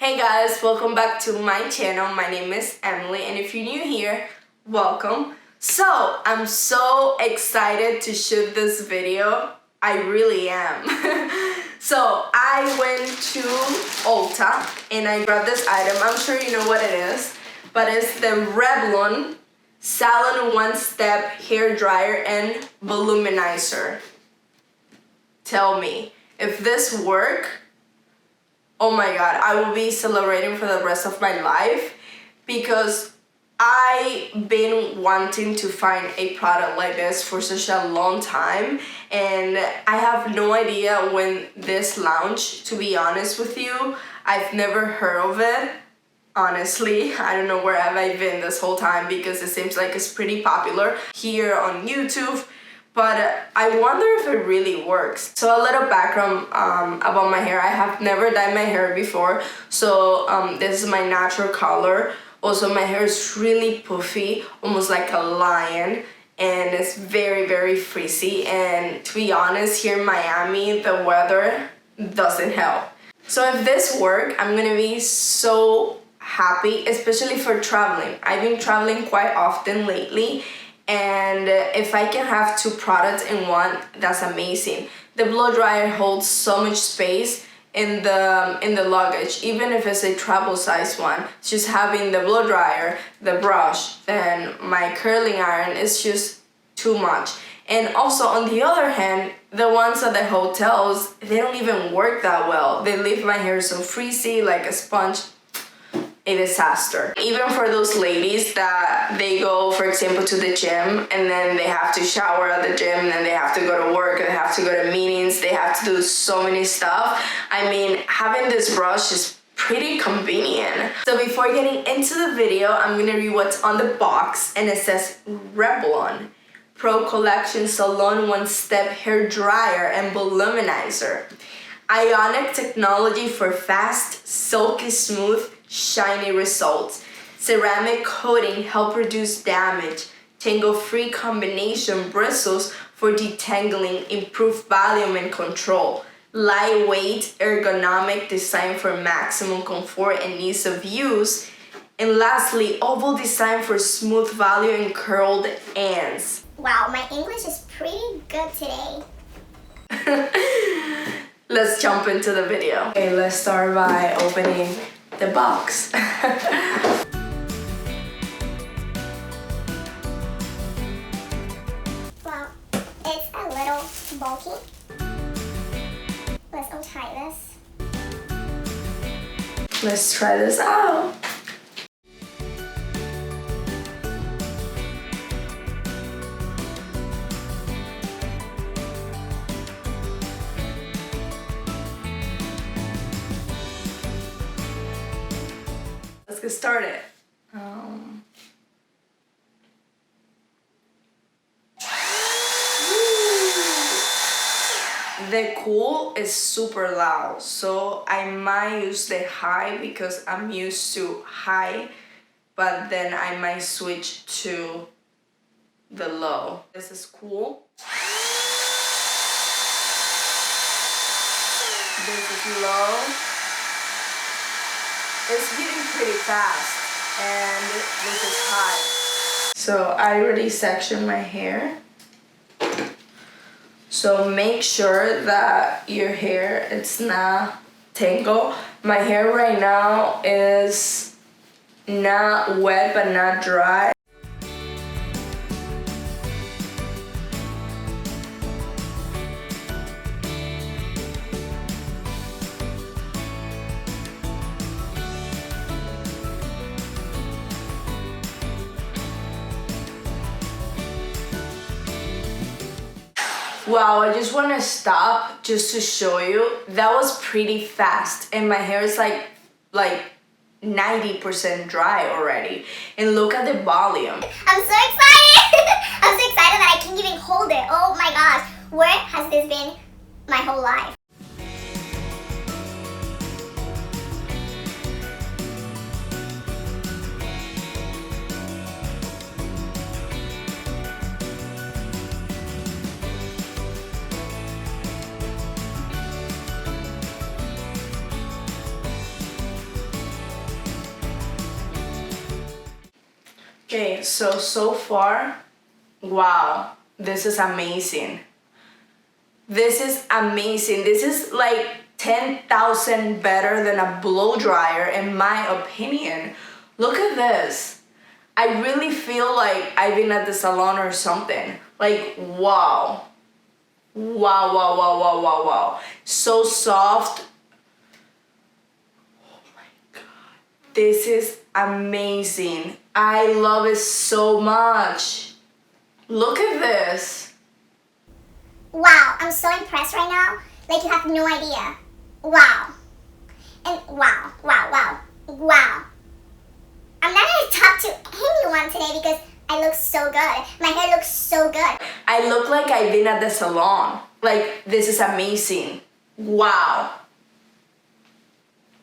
Hey guys, welcome back to my channel. My name is Emily, and if you're new here, welcome. So, I'm so excited to shoot this video. I really am. So, I went to Ulta and I grabbed this item. I'm sure you know what it is, but it's the Revlon One-Step hair dryer and Volumizer. Tell me, if this works, oh my god, I will be celebrating for the rest of my life because I've been wanting to find a product like this for such a long time, and I have no idea when this launched, to be honest with you. I've never heard of it. Honestly, I don't know where have I been this whole time because it seems like it's pretty popular here on YouTube. But I wonder if it really works. So a little background about my hair. I have never dyed my hair before. So this is my natural color. Also, my hair is really puffy, almost like a lion. And it's very, very frizzy. And to be honest, here in Miami, the weather doesn't help. So if this works, I'm gonna be so happy, especially for traveling. I've been traveling quite often lately. And if I can have two products in one, that's amazing. The blow dryer holds so much space in the luggage, even if it's a travel size one. Just having the blow dryer, the brush, then my curling iron is just too much. And also on the other hand, the ones at the hotels, they don't even work that well. They leave my hair so frizzy, like a sponge. A disaster. Even for those ladies that they go, for example, to the gym and then they have to shower at the gym and then they have to go to work, they have to go to meetings, they have to do so many stuff. I mean, having this brush is pretty convenient. So before getting into the video, I'm gonna read what's on the box, and it says Revlon Pro Collection Salon One-Step Hair Dryer and Volumizer. Ionic technology for fast, silky smooth, shiny results. Ceramic coating help reduce damage. Tangle-free combination bristles for detangling, improve volume and control. Lightweight, ergonomic design for maximum comfort and ease of use. And lastly, oval design for smooth volume and curled ends. Wow, my English is pretty good today. Let's jump into the video. Okay, let's start by opening the box. Well, it's a little bulky. Let's untie this. Let's try this out. Let's get started. The cool is super loud, so I might use the high because I'm used to high, but then I might switch to the low. This is cool. This is low. It's getting pretty fast, and this is high. So I already sectioned my hair. So make sure that your hair it's not tangled. My hair right now is not wet but not dry. Wow, I just want to stop just to show you. That was pretty fast, and my hair is like 90% dry already. And look at the volume. I'm so excited! I'm so excited that I can even hold it. Oh my gosh, where has this been my whole life? Okay, so far, wow, this is amazing. This is amazing. This is like 10,000 better than a blow dryer in my opinion. Look at this. I really feel like I've been at the salon or something. Like, wow. Wow, wow, wow, wow, wow, wow. So soft. Oh my God. This is amazing. I love it so much. Look at this. Wow, I'm so impressed right now. Like, you have no idea. Wow. And wow, wow, wow, wow. I'm not gonna talk to anyone today because I look so good. My hair looks so good. I look like I've been at the salon. Like, this is amazing. Wow.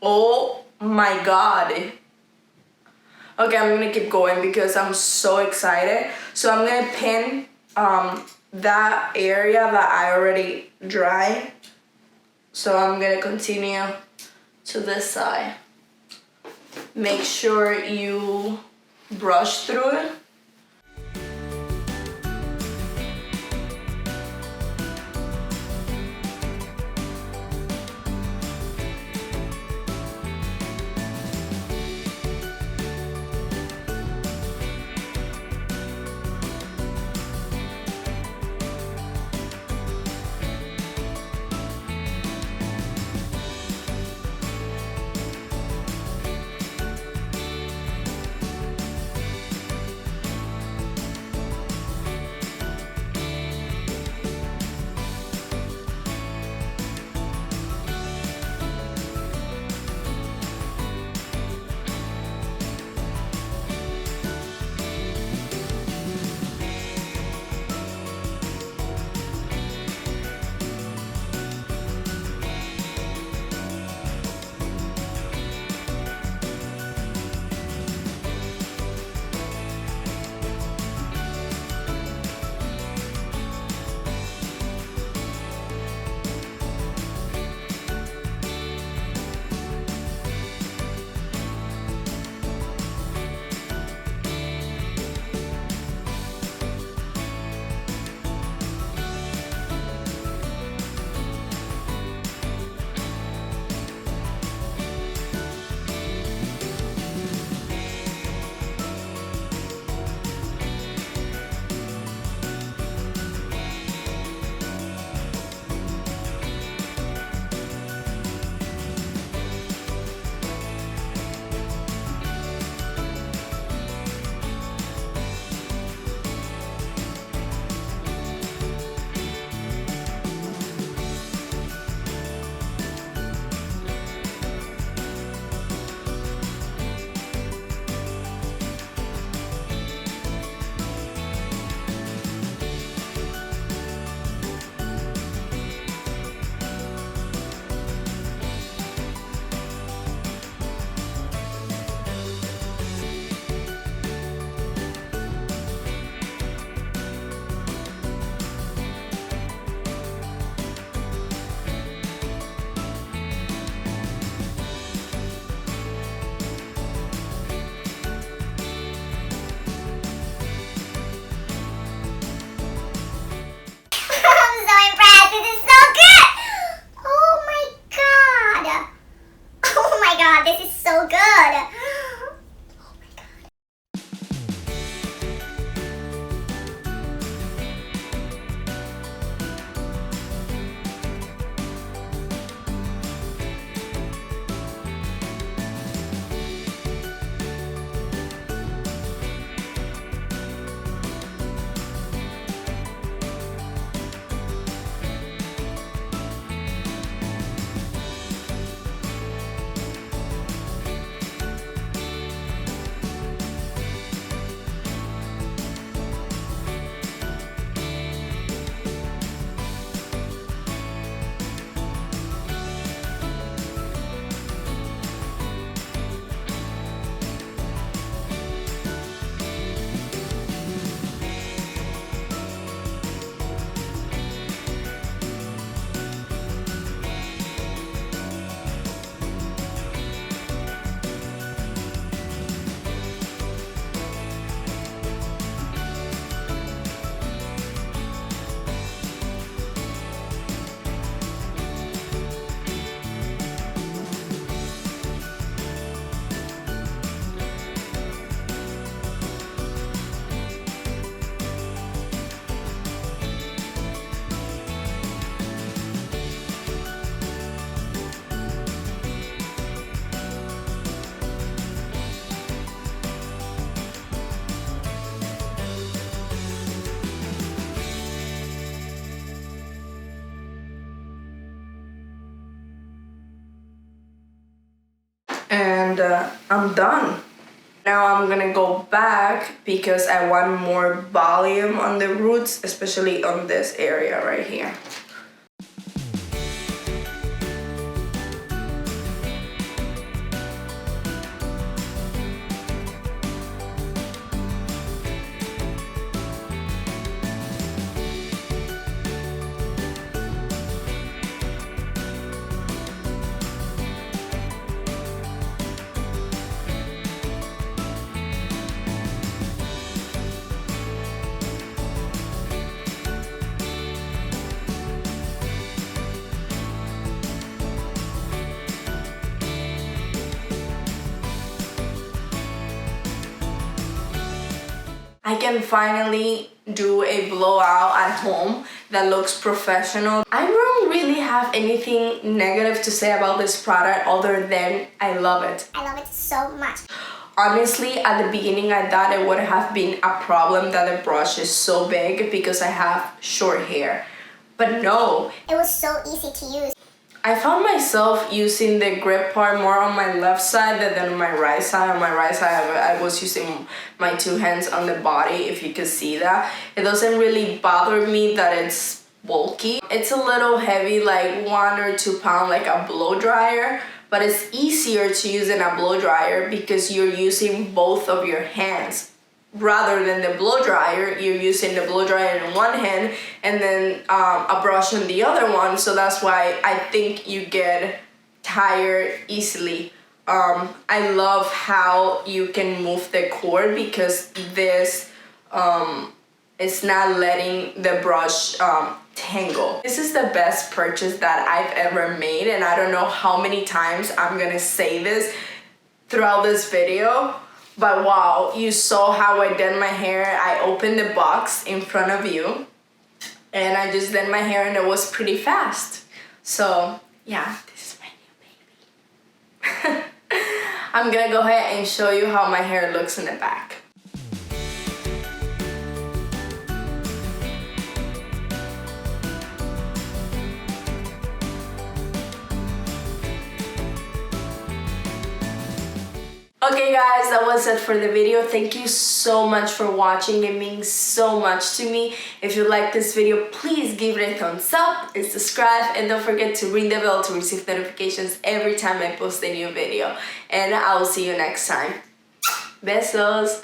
Oh my God. Okay, I'm gonna keep going because I'm so excited. So I'm gonna pin that area that I already dried. So I'm gonna continue to this side. Make sure you brush through it. and I'm done. Now I'm gonna go back because I want more volume on the roots, especially on this area right here. I can finally do a blowout at home that looks professional. I don't really have anything negative to say about this product other than I love it. I love it so much. Honestly, at the beginning I thought it would have been a problem that the brush is so big because I have short hair. But no. It was so easy to use. I found myself using the grip part more on my left side than on my right side. On my right side, I was using my two hands on the body, if you could see that. It doesn't really bother me that it's bulky. It's a little heavy, like 1 or 2 pounds, like a blow dryer, but it's easier to use in a blow dryer because you're using both of your hands. Rather than the blow dryer, you're using the blow dryer in one hand and then a brush in the other one, so that's why I think you get tired easily. I love how you can move the cord because this is not letting the brush tangle. This is the best purchase that I've ever made, and I don't know how many times I'm gonna say this throughout this video. But wow, you saw how I did my hair. I opened the box in front of you and I just did my hair and it was pretty fast. So yeah, this is my new baby. I'm gonna go ahead and show you how my hair looks in the back. Okay guys, that was it for the video. Thank you so much for watching. It means so much to me. If you like this video, please give it a thumbs up and subscribe, and don't forget to ring the bell to receive notifications every time I post a new video. And I will see you next time. Besos!